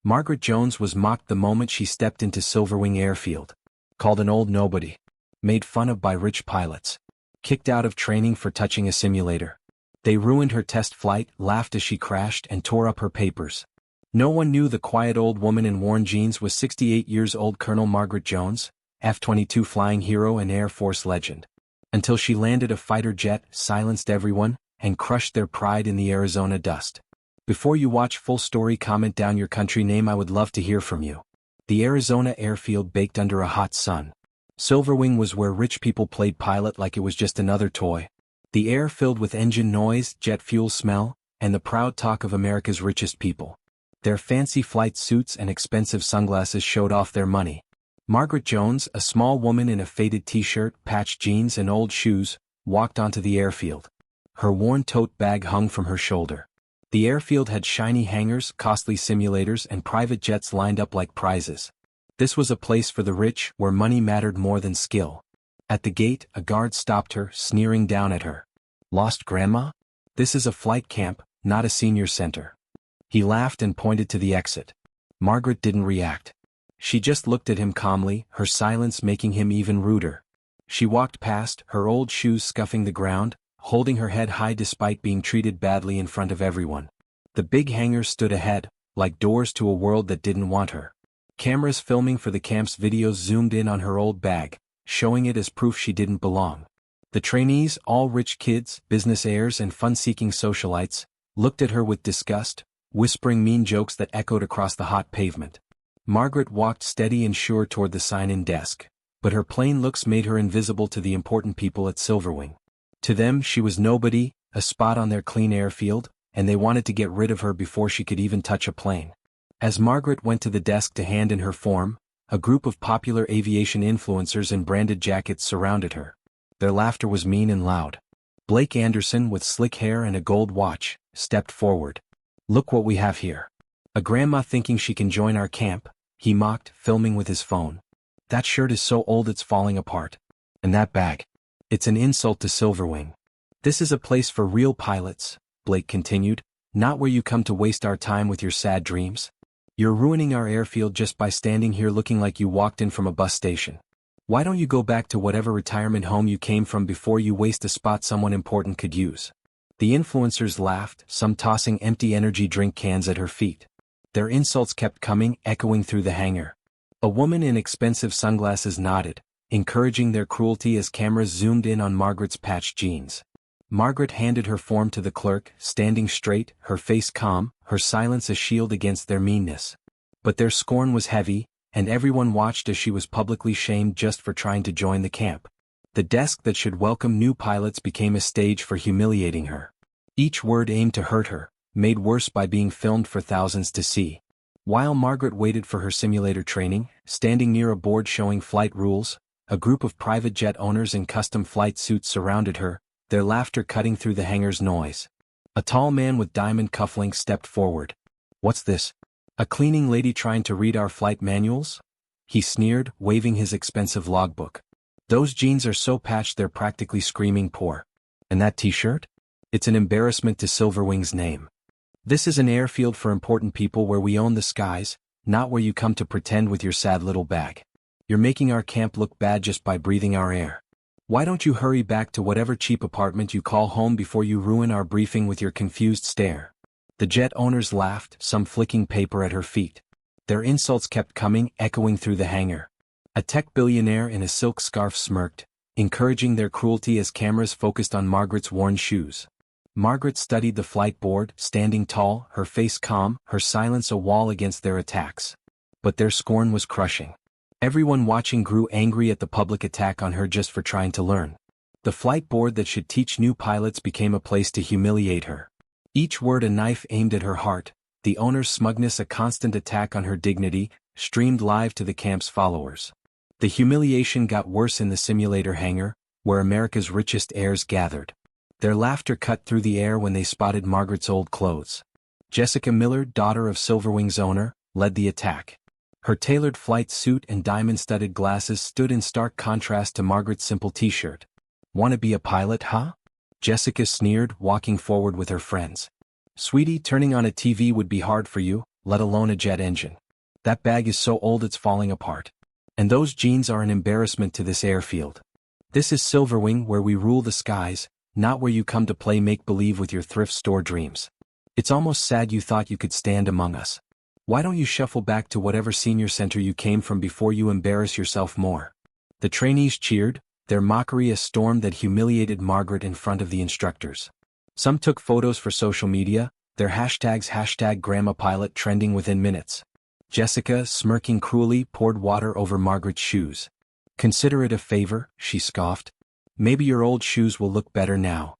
Margaret Jones was mocked the moment she stepped into Silverwing Airfield. Called an old nobody. Made fun of by rich pilots. Kicked out of training for touching a simulator. They ruined her test flight, laughed as she crashed, and tore up her papers. No one knew the quiet old woman in worn jeans was 68 years old Colonel Margaret Jones, F-22 flying hero and Air Force legend. Until she landed a fighter jet, silenced everyone, and crushed their pride in the Arizona dust. Before you watch full story, comment down your country name. I would love to hear from you. The Arizona airfield baked under a hot sun. Silverwing was where rich people played pilot like it was just another toy. The air filled with engine noise, jet fuel smell, and the proud talk of America's richest people. Their fancy flight suits and expensive sunglasses showed off their money. Margaret Jones, a small woman in a faded t-shirt, patched jeans and old shoes, walked onto the airfield. Her worn tote bag hung from her shoulder. The airfield had shiny hangars, costly simulators, and private jets lined up like prizes. This was a place for the rich, where money mattered more than skill. At the gate, a guard stopped her, sneering down at her. "Lost grandma? This is a flight camp, not a senior center." He laughed and pointed to the exit. Margaret didn't react. She just looked at him calmly, her silence making him even ruder. She walked past, her old shoes scuffing the ground, holding her head high despite being treated badly in front of everyone. The big hangars stood ahead, like doors to a world that didn't want her. Cameras filming for the camp's videos zoomed in on her old bag, showing it as proof she didn't belong. The trainees, all rich kids, business heirs and fun-seeking socialites, looked at her with disgust, whispering mean jokes that echoed across the hot pavement. Margaret walked steady and sure toward the sign-in desk, but her plain looks made her invisible to the important people at Silverwing. To them she was nobody, a spot on their clean airfield, and they wanted to get rid of her before she could even touch a plane. As Margaret went to the desk to hand in her form, a group of popular aviation influencers in branded jackets surrounded her. Their laughter was mean and loud. Blake Anderson, with slick hair and a gold watch, stepped forward. "Look what we have here. A grandma thinking she can join our camp," he mocked, filming with his phone. "That shirt is so old it's falling apart. And that bag. It's an insult to Silverwing." "This is a place for real pilots," Blake continued, "not where you come to waste our time with your sad dreams. You're ruining our airfield just by standing here looking like you walked in from a bus station. Why don't you go back to whatever retirement home you came from before you waste a spot someone important could use?" The influencers laughed, some tossing empty energy drink cans at her feet. Their insults kept coming, echoing through the hangar. A woman in expensive sunglasses nodded, encouraging their cruelty as cameras zoomed in on Margaret's patched jeans. Margaret handed her form to the clerk, standing straight, her face calm, her silence a shield against their meanness. But their scorn was heavy, and everyone watched as she was publicly shamed just for trying to join the camp. The desk that should welcome new pilots became a stage for humiliating her. Each word aimed to hurt her, made worse by being filmed for thousands to see. While Margaret waited for her simulator training, standing near a board showing flight rules, a group of private jet owners in custom flight suits surrounded her, their laughter cutting through the hangar's noise. A tall man with diamond cufflinks stepped forward. "What's this? A cleaning lady trying to read our flight manuals?" he sneered, waving his expensive logbook. "Those jeans are so patched they're practically screaming poor. And that t-shirt? It's an embarrassment to Silverwing's name. This is an airfield for important people where we own the skies, not where you come to pretend with your sad little bag. You're making our camp look bad just by breathing our air. Why don't you hurry back to whatever cheap apartment you call home before you ruin our briefing with your confused stare?" The jet owners laughed, some flicking paper at her feet. Their insults kept coming, echoing through the hangar. A tech billionaire in a silk scarf smirked, encouraging their cruelty as cameras focused on Margaret's worn shoes. Margaret studied the flight board, standing tall, her face calm, her silence a wall against their attacks. But their scorn was crushing. Everyone watching grew angry at the public attack on her just for trying to learn. The flight board that should teach new pilots became a place to humiliate her. Each word a knife aimed at her heart, the owner's smugness a constant attack on her dignity, streamed live to the camp's followers. The humiliation got worse in the simulator hangar, where America's richest heirs gathered. Their laughter cut through the air when they spotted Margaret's old clothes. Jessica Miller, daughter of Silverwing's owner, led the attack. Her tailored flight suit and diamond-studded glasses stood in stark contrast to Margaret's simple t-shirt. "Want to be a pilot, huh?" Jessica sneered, walking forward with her friends. "Sweetie, turning on a TV would be hard for you," let alone a jet engine. That bag is so old it's falling apart. And those jeans are an embarrassment to this airfield. This is Silverwing, where we rule the skies, not where you come to play make-believe with your thrift store dreams. It's almost sad you thought you could stand among us. Why don't you shuffle back to whatever senior center you came from before you embarrass yourself more? The trainees cheered, their mockery a storm that humiliated Margaret in front of the instructors. Some took photos for social media, their hashtags #GrandmaPilot trending within minutes. Jessica, smirking cruelly, poured water over Margaret's shoes. Consider it a favor, she scoffed. Maybe your old shoes will look better now.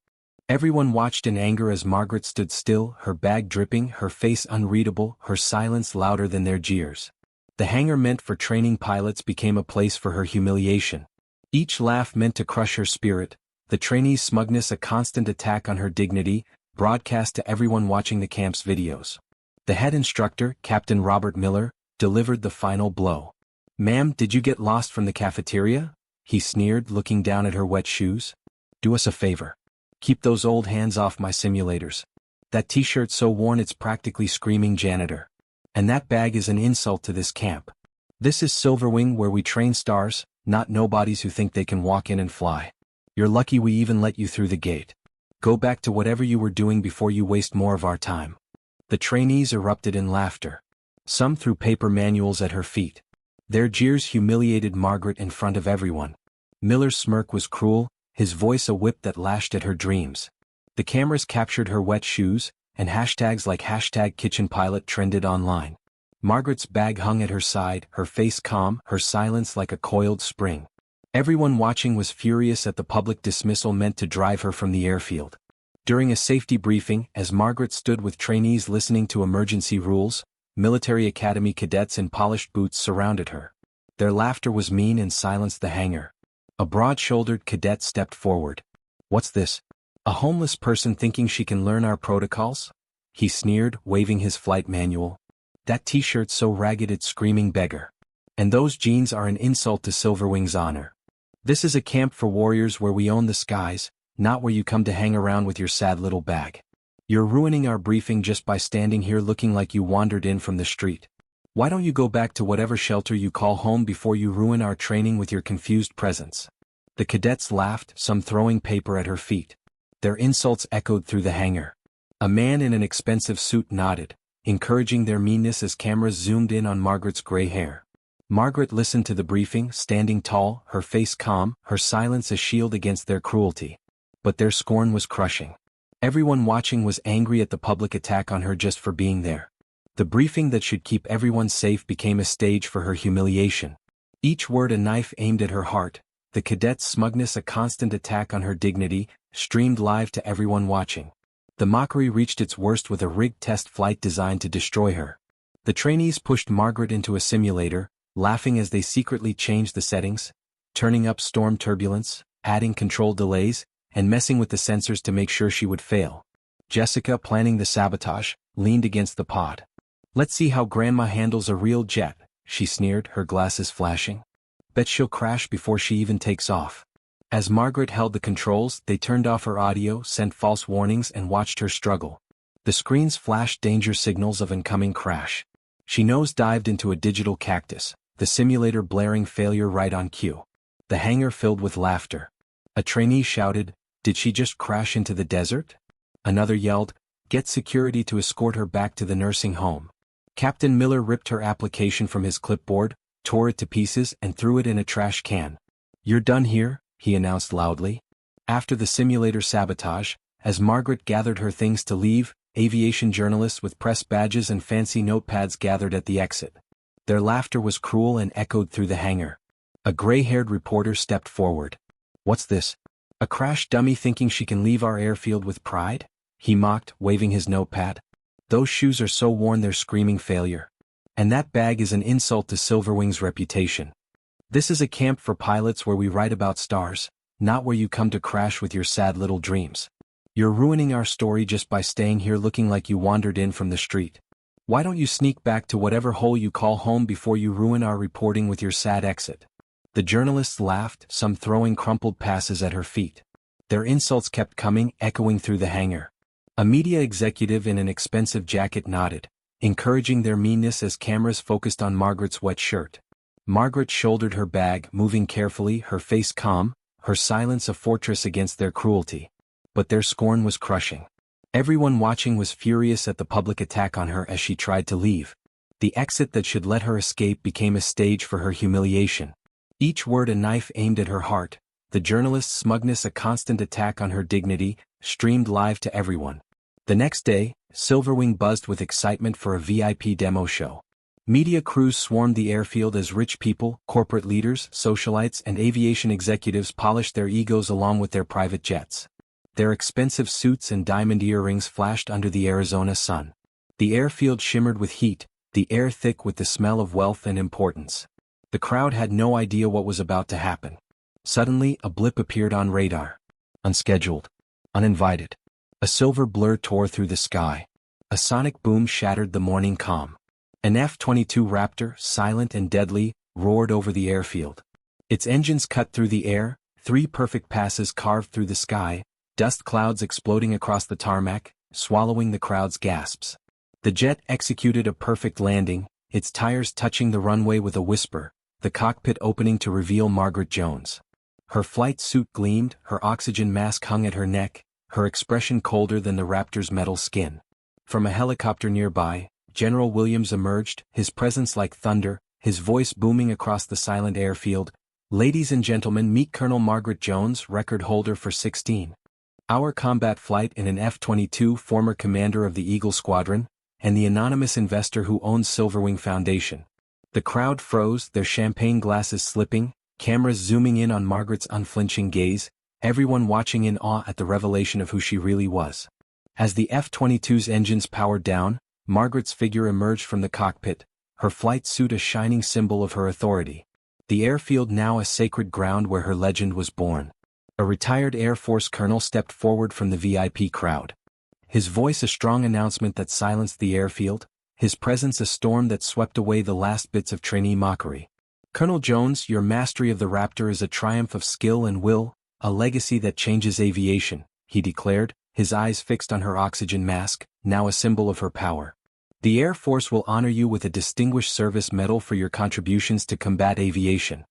Everyone watched in anger as Margaret stood still, her bag dripping, her face unreadable, her silence louder than their jeers. The hangar meant for training pilots became a place for her humiliation. Each laugh meant to crush her spirit, the trainee's smugness a constant attack on her dignity, broadcast to everyone watching the camp's videos. The head instructor, Captain Robert Miller, delivered the final blow. "Ma'am, did you get lost from the cafeteria?" he sneered, looking down at her wet shoes. "Do us a favor. Keep those old hands off my simulators. That t-shirt's so worn it's practically screaming janitor. And that bag is an insult to this camp. This is Silverwing, where we train stars, not nobodies who think they can walk in and fly. You're lucky we even let you through the gate. Go back to whatever you were doing before you waste more of our time." The trainees erupted in laughter. Some threw paper manuals at her feet. Their jeers humiliated Margaret in front of everyone. Miller's smirk was cruel, his voice a whip that lashed at her dreams. The cameras captured her wet shoes, and hashtags like #KitchenPilot trended online. Margaret's bag hung at her side, her face calm, her silence like a coiled spring. Everyone watching was furious at the public dismissal meant to drive her from the airfield. During a safety briefing, as Margaret stood with trainees listening to emergency rules, military academy cadets in polished boots surrounded her. Their laughter was mean and silenced the hangar. A broad-shouldered cadet stepped forward. "What's this? A homeless person thinking she can learn our protocols?" he sneered, waving his flight manual. "That t-shirt's so ragged it's screaming beggar. And those jeans are an insult to Silverwing's honor. This is a camp for warriors where we own the skies, not where you come to hang around with your sad little bag. You're ruining our briefing just by standing here looking like you wandered in from the street. Why don't you go back to whatever shelter you call home before you ruin our training with your confused presence?" The cadets laughed, some throwing paper at her feet. Their insults echoed through the hangar. A man in an expensive suit nodded, encouraging their meanness as cameras zoomed in on Margaret's gray hair. Margaret listened to the briefing, standing tall, her face calm, her silence a shield against their cruelty. But their scorn was crushing. Everyone watching was angry at the public attack on her just for being there. The briefing that should keep everyone safe became a stage for her humiliation. Each word a knife aimed at her heart, the cadet's smugness a constant attack on her dignity, streamed live to everyone watching. The mockery reached its worst with a rigged test flight designed to destroy her. The trainees pushed Margaret into a simulator, laughing as they secretly changed the settings, turning up storm turbulence, adding control delays, and messing with the sensors to make sure she would fail. Jessica, planning the sabotage, leaned against the pod. "Let's see how Grandma handles a real jet," she sneered, her glasses flashing. "Bet she'll crash before she even takes off." As Margaret held the controls, they turned off her audio, sent false warnings, and watched her struggle. The screens flashed danger signals of incoming crash. She nose-dived into a digital cactus, the simulator blaring failure right on cue. The hangar filled with laughter. A trainee shouted, "Did she just crash into the desert?" Another yelled, "Get security to escort her back to the nursing home." Captain Miller ripped her application from his clipboard, tore it to pieces, and threw it in a trash can. "You're done here," he announced loudly. After the simulator sabotage, as Margaret gathered her things to leave, aviation journalists with press badges and fancy notepads gathered at the exit. Their laughter was cruel and echoed through the hangar. A gray-haired reporter stepped forward. "What's this? A crash dummy thinking she can leave our airfield with pride?" he mocked, waving his notepad. "Those shoes are so worn they're screaming failure. And that bag is an insult to Silverwing's reputation. This is a camp for pilots where we write about stars, not where you come to crash with your sad little dreams. You're ruining our story just by staying here looking like you wandered in from the street. Why don't you sneak back to whatever hole you call home before you ruin our reporting with your sad exit?" The journalists laughed, some throwing crumpled passes at her feet. Their insults kept coming, echoing through the hangar. A media executive in an expensive jacket nodded, encouraging their meanness as cameras focused on Margaret's wet shirt. Margaret shouldered her bag, moving carefully, her face calm, her silence a fortress against their cruelty. But their scorn was crushing. Everyone watching was furious at the public attack on her as she tried to leave. The exit that should let her escape became a stage for her humiliation. Each word a knife aimed at her heart, the journalist's smugness a constant attack on her dignity, streamed live to everyone. The next day, Silverwing buzzed with excitement for a VIP demo show. Media crews swarmed the airfield as rich people, corporate leaders, socialites, and aviation executives polished their egos along with their private jets. Their expensive suits and diamond earrings flashed under the Arizona sun. The airfield shimmered with heat, the air thick with the smell of wealth and importance. The crowd had no idea what was about to happen. Suddenly, a blip appeared on radar. Unscheduled. Uninvited. A silver blur tore through the sky. A sonic boom shattered the morning calm. An F-22 Raptor, silent and deadly, roared over the airfield. Its engines cut through the air, 3 perfect passes carved through the sky, dust clouds exploding across the tarmac, swallowing the crowd's gasps. The jet executed a perfect landing, its tires touching the runway with a whisper, the cockpit opening to reveal Margaret Jones. Her flight suit gleamed, her oxygen mask hung at her neck, her expression colder than the Raptor's metal skin. From a helicopter nearby, General Williams emerged, his presence like thunder, his voice booming across the silent airfield. "Ladies and gentlemen, meet Colonel Margaret Jones, record holder for 16-hour combat flight in an F-22, former commander of the Eagle Squadron, and the anonymous investor who owns Silverwing Foundation." The crowd froze, their champagne glasses slipping, cameras zooming in on Margaret's unflinching gaze, everyone watching in awe at the revelation of who she really was. As the F-22's engines powered down, Margaret's figure emerged from the cockpit, her flight suit a shining symbol of her authority. The airfield now a sacred ground where her legend was born. A retired Air Force colonel stepped forward from the VIP crowd. His voice a strong announcement that silenced the airfield, his presence a storm that swept away the last bits of trainee mockery. "Colonel Jones, your mastery of the Raptor is a triumph of skill and will, a legacy that changes aviation," he declared, his eyes fixed on her oxygen mask, now a symbol of her power. "The Air Force will honor you with a Distinguished Service Medal for your contributions to combat aviation."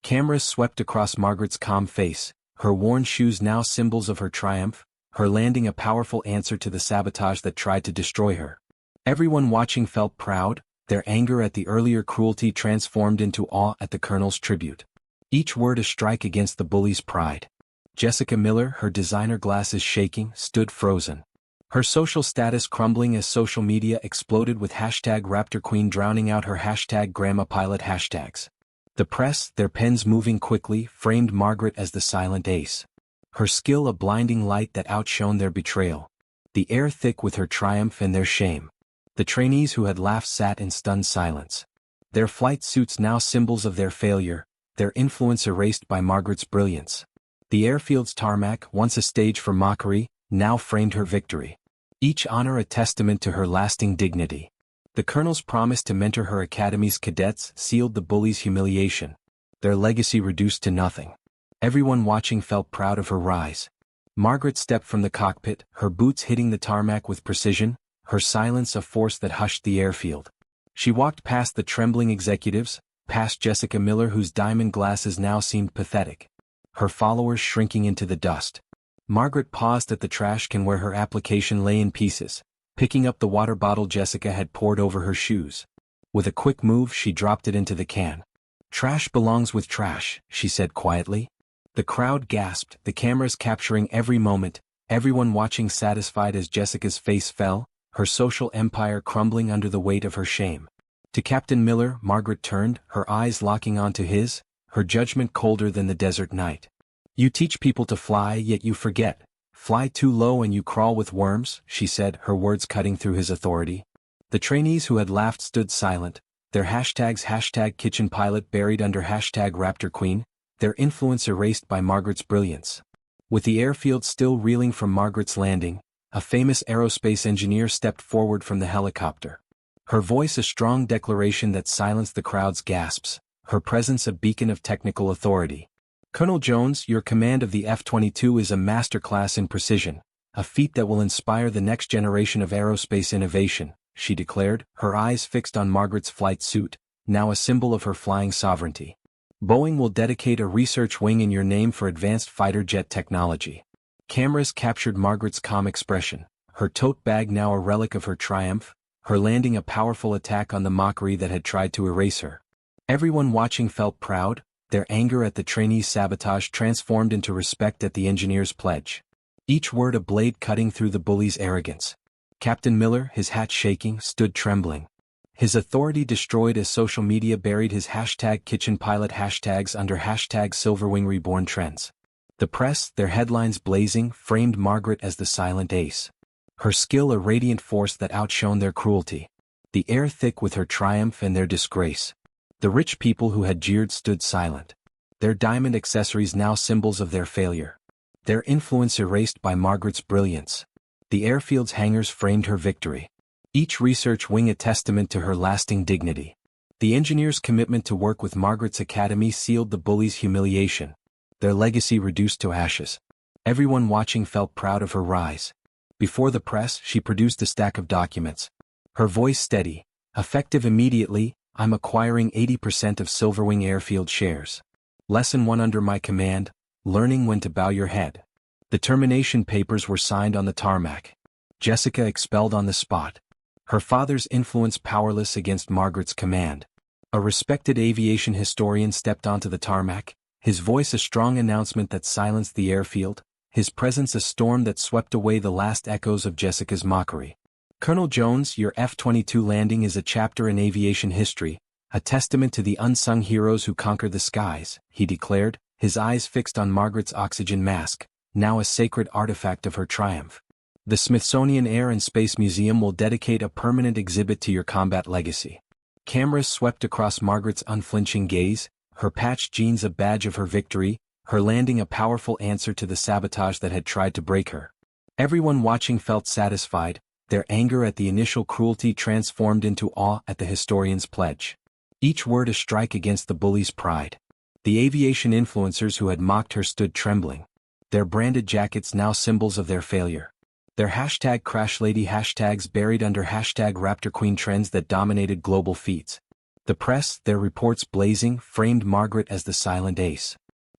Cameras swept across Margaret's calm face, her worn shoes now symbols of her triumph, her landing a powerful answer to the sabotage that tried to destroy her. Everyone watching felt proud, their anger at the earlier cruelty transformed into awe at the colonel's tribute. Each word a strike against the bully's pride. Jessica Miller, her designer glasses shaking, stood frozen. Her social status crumbling as social media exploded with #RaptorQueen drowning out her #GrandmaPilot hashtags. The press, their pens moving quickly, framed Margaret as the silent ace. Her skill a blinding light that outshone their betrayal. The air thick with her triumph and their shame. The trainees who had laughed sat in stunned silence. Their flight suits now symbols of their failure, their influence erased by Margaret's brilliance. The airfield's tarmac, once a stage for mockery, now framed her victory. Each honor a testament to her lasting dignity. The colonel's promise to mentor her academy's cadets sealed the bully's humiliation. Their legacy reduced to nothing. Everyone watching felt proud of her rise. Margaret stepped from the cockpit, her boots hitting the tarmac with precision, her silence a force that hushed the airfield. She walked past the trembling executives, past Jessica Miller whose diamond glasses now seemed pathetic. Her followers shrinking into the dust. Margaret paused at the trash can where her application lay in pieces, picking up the water bottle Jessica had poured over her shoes. With a quick move she dropped it into the can. "Trash belongs with trash," she said quietly. The crowd gasped, the cameras capturing every moment, everyone watching satisfied as Jessica's face fell, her social empire crumbling under the weight of her shame. To Captain Miller, Margaret turned, her eyes locking onto his, her judgment colder than the desert night. "You teach people to fly, yet you forget. Fly too low and you crawl with worms," she said, her words cutting through his authority. The trainees who had laughed stood silent, their hashtags #KitchenPilot buried under #RaptorQueen, their influence erased by Margaret's brilliance. With the airfield still reeling from Margaret's landing, a famous aerospace engineer stepped forward from the helicopter. Her voice a strong declaration that silenced the crowd's gasps, her presence a beacon of technical authority. "Colonel Jones, your command of the F-22 is a masterclass in precision, a feat that will inspire the next generation of aerospace innovation," she declared, her eyes fixed on Margaret's flight suit, now a symbol of her flying sovereignty. Boeing will dedicate a research wing in your name for advanced fighter jet technology. Cameras captured Margaret's calm expression, her tote bag now a relic of her triumph, her landing a powerful attack on the mockery that had tried to erase her. Everyone watching felt proud, their anger at the trainees' sabotage transformed into respect at the engineer's pledge. Each word a blade cutting through the bully's arrogance. Captain Miller, his hat shaking, stood trembling. His authority destroyed as social media buried his #KitchenPilot hashtags under #SilverwingReborn trends. The press, their headlines blazing, framed Margaret as the silent ace. Her skill a radiant force that outshone their cruelty. The air thick with her triumph and their disgrace. The rich people who had jeered stood silent. Their diamond accessories now symbols of their failure. Their influence erased by Margaret's brilliance. The airfield's hangars framed her victory. Each research wing a testament to her lasting dignity. The engineers' commitment to work with Margaret's academy sealed the bullies' humiliation. Their legacy reduced to ashes. Everyone watching felt proud of her rise. Before the press, she produced a stack of documents. Her voice steady, effective immediately, I'm acquiring 80% of Silverwing Airfield shares. Lesson 1 under my command, learning when to bow your head. The termination papers were signed on the tarmac. Jessica expelled on the spot. Her father's influence powerless against Margaret's command. A respected aviation historian stepped onto the tarmac, his voice a strong announcement that silenced the airfield, his presence a storm that swept away the last echoes of Jessica's mockery. Colonel Jones, your F-22 landing is a chapter in aviation history, a testament to the unsung heroes who conquered the skies, he declared, his eyes fixed on Margaret's oxygen mask, now a sacred artifact of her triumph. The Smithsonian Air and Space Museum will dedicate a permanent exhibit to your combat legacy. Cameras swept across Margaret's unflinching gaze, her patched jeans a badge of her victory, her landing a powerful answer to the sabotage that had tried to break her. Everyone watching felt satisfied, their anger at the initial cruelty transformed into awe at the historian's pledge. Each word a strike against the bully's pride. The aviation influencers who had mocked her stood trembling. Their branded jackets now symbols of their failure. Their #CrashLady hashtags buried under #RaptorQueen trends that dominated global feeds. The press, their reports blazing, framed Margaret as the silent ace.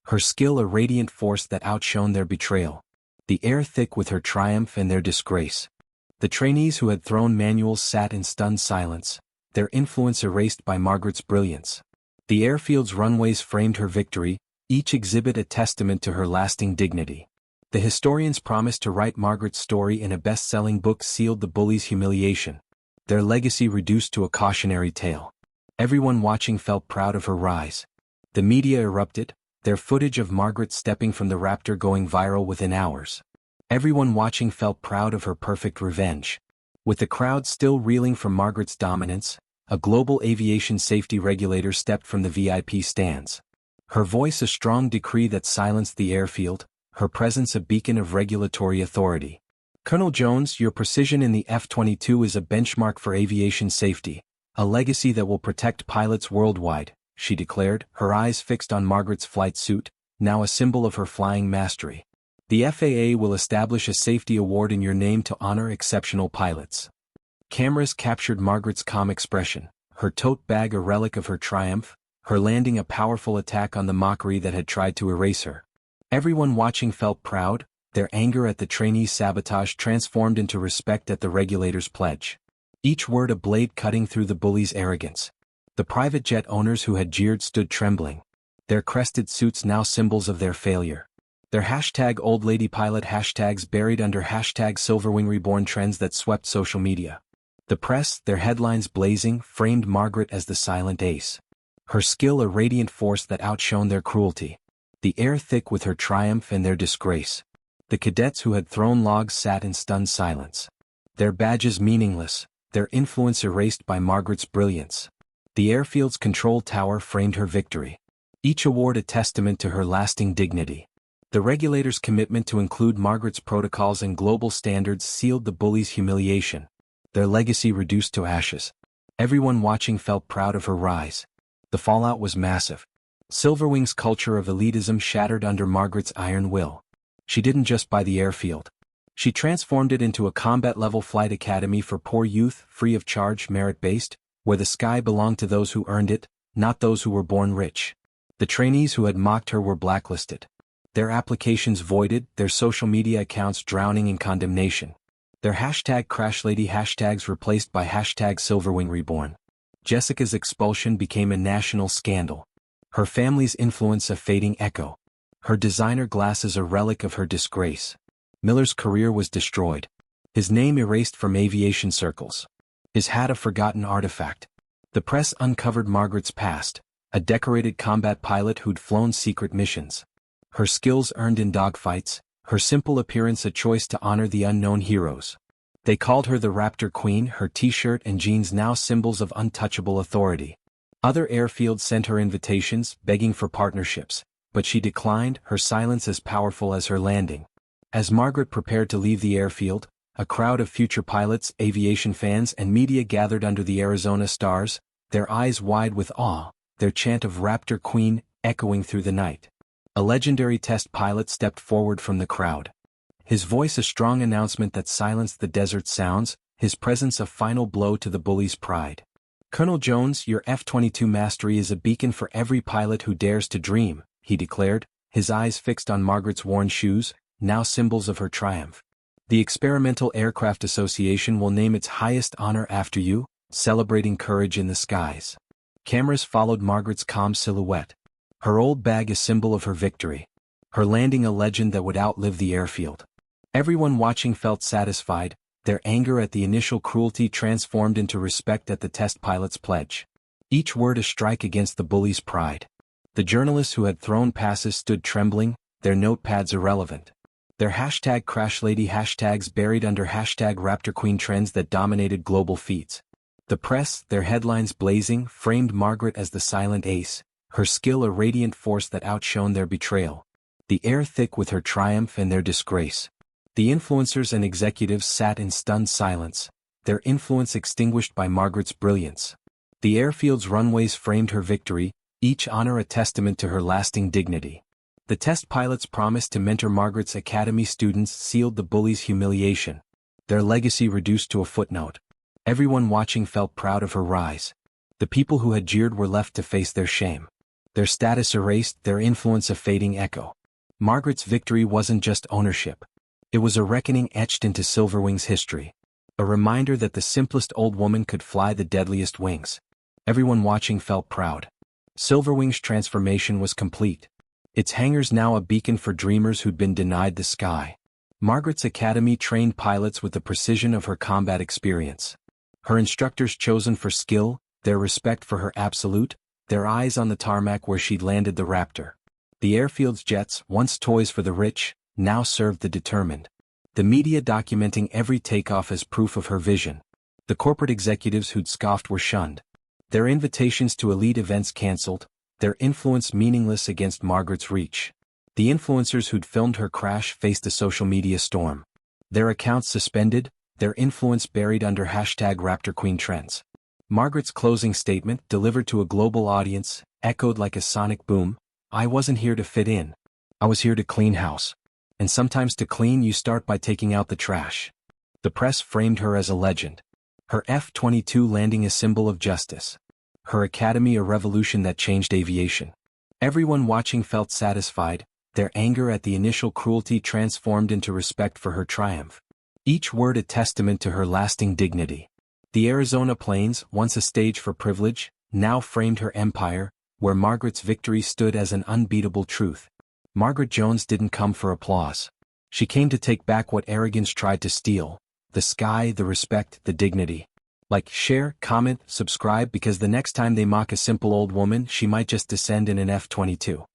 Her skill a radiant force that outshone their betrayal. The air thick with her triumph and their disgrace. The trainees who had thrown manuals sat in stunned silence, their influence erased by Margaret's brilliance. The airfield's runways framed her victory, each exhibit a testament to her lasting dignity. The historians promised to write Margaret's story in a best-selling book sealed the bullies' humiliation. Their legacy reduced to a cautionary tale. Everyone watching felt proud of her rise. The media erupted, their footage of Margaret stepping from the Raptor going viral within hours. Everyone watching felt proud of her perfect revenge. With the crowd still reeling from Margaret's dominance, a global aviation safety regulator stepped from the VIP stands. Her voice a strong decree that silenced the airfield, her presence a beacon of regulatory authority. Colonel Jones, your precision in the F-22 is a benchmark for aviation safety, a legacy that will protect pilots worldwide, she declared, her eyes fixed on Margaret's flight suit, now a symbol of her flying mastery. The FAA will establish a safety award in your name to honor exceptional pilots. Cameras captured Margaret's calm expression, her tote bag a relic of her triumph, her landing a powerful attack on the mockery that had tried to erase her. Everyone watching felt proud, their anger at the trainees' sabotage transformed into respect at the regulator's pledge. Each word a blade cutting through the bully's arrogance. The private jet owners who had jeered stood trembling. Their crested suits now symbols of their failure. Their #OldLadyPilot hashtags buried under #SilverwingReborn trends that swept social media. The press, their headlines blazing, framed Margaret as the silent ace. Her skill a radiant force that outshone their cruelty. The air thick with her triumph and their disgrace. The cadets who had thrown logs sat in stunned silence. Their badges meaningless, their influence erased by Margaret's brilliance. The airfield's control tower framed her victory. Each award a testament to her lasting dignity. The regulator's commitment to include Margaret's protocols and global standards sealed the bullies' humiliation. Their legacy reduced to ashes. Everyone watching felt proud of her rise. The fallout was massive. Silverwing's culture of elitism shattered under Margaret's iron will. She didn't just buy the airfield. She transformed it into a combat-level flight academy for poor youth, free of charge, merit-based, where the sky belonged to those who earned it, not those who were born rich. The trainees who had mocked her were blacklisted. Their applications voided, their social media accounts drowning in condemnation. Their hashtag CrashLady hashtags replaced by hashtag SilverwingReborn. Jessica's expulsion became a national scandal. Her family's influence a fading echo. Her designer glasses a relic of her disgrace. Miller's career was destroyed. His name erased from aviation circles. His hat a forgotten artifact. The press uncovered Margaret's past, a decorated combat pilot who'd flown secret missions. Her skills earned in dogfights, her simple appearance a choice to honor the unknown heroes. They called her the Raptor Queen, her t-shirt and jeans now symbols of untouchable authority. Other airfields sent her invitations, begging for partnerships, but she declined, her silence as powerful as her landing. As Margaret prepared to leave the airfield, a crowd of future pilots, aviation fans and media gathered under the Arizona stars, their eyes wide with awe, their chant of Raptor Queen echoing through the night. A legendary test pilot stepped forward from the crowd. His voice a strong announcement that silenced the desert sounds, his presence a final blow to the bully's pride. "Colonel Jones, your F-22 mastery is a beacon for every pilot who dares to dream," he declared, his eyes fixed on Margaret's worn shoes, now symbols of her triumph. "The Experimental Aircraft Association will name its highest honor after you, celebrating courage in the skies." Cameras followed Margaret's calm silhouette. Her old bag a symbol of her victory. Her landing a legend that would outlive the airfield. Everyone watching felt satisfied, their anger at the initial cruelty transformed into respect at the test pilot's pledge. Each word a strike against the bully's pride. The journalists who had thrown passes stood trembling, their notepads irrelevant. Their hashtag CrashLady hashtags buried under hashtag RaptorQueen trends that dominated global feeds. The press, their headlines blazing, framed Margaret as the silent ace, her skill a radiant force that outshone their betrayal. The air thick with her triumph and their disgrace. The influencers and executives sat in stunned silence, their influence extinguished by Margaret's brilliance. The airfield's runways framed her victory, each honor a testament to her lasting dignity. The test pilots promised to mentor Margaret's academy students sealed the bully's humiliation. Their legacy reduced to a footnote. Everyone watching felt proud of her rise. The people who had jeered were left to face their shame. Their status erased, their influence a fading echo. Margaret's victory wasn't just ownership. It was a reckoning etched into Silverwing's history. A reminder that the simplest old woman could fly the deadliest wings. Everyone watching felt proud. Silverwing's transformation was complete. Its hangars now a beacon for dreamers who'd been denied the sky. Margaret's academy trained pilots with the precision of her combat experience. Her instructors chosen for skill, their respect for her absolute, their eyes on the tarmac where she'd landed the Raptor. The airfield's jets, once toys for the rich, now served the determined. The media documenting every takeoff as proof of her vision. The corporate executives who'd scoffed were shunned. Their invitations to elite events cancelled, their influence meaningless against Margaret's reach. The influencers who'd filmed her crash faced a social media storm. Their accounts suspended, their influence buried under hashtag RaptorQueen trends. Margaret's closing statement, delivered to a global audience, echoed like a sonic boom. "I wasn't here to fit in. I was here to clean house. And sometimes to clean you start by taking out the trash." The press framed her as a legend. Her F-22 landing a symbol of justice. Her academy a revolution that changed aviation. Everyone watching felt satisfied, their anger at the initial cruelty transformed into respect for her triumph. Each word a testament to her lasting dignity. The Arizona plains, once a stage for privilege, now framed her empire, where Margaret's victory stood as an unbeatable truth. Margaret Jones didn't come for applause. She came to take back what arrogance tried to steal: the sky, the respect, the dignity. Like, share, comment, subscribe, because the next time they mock a simple old woman, she might just descend in an F-22.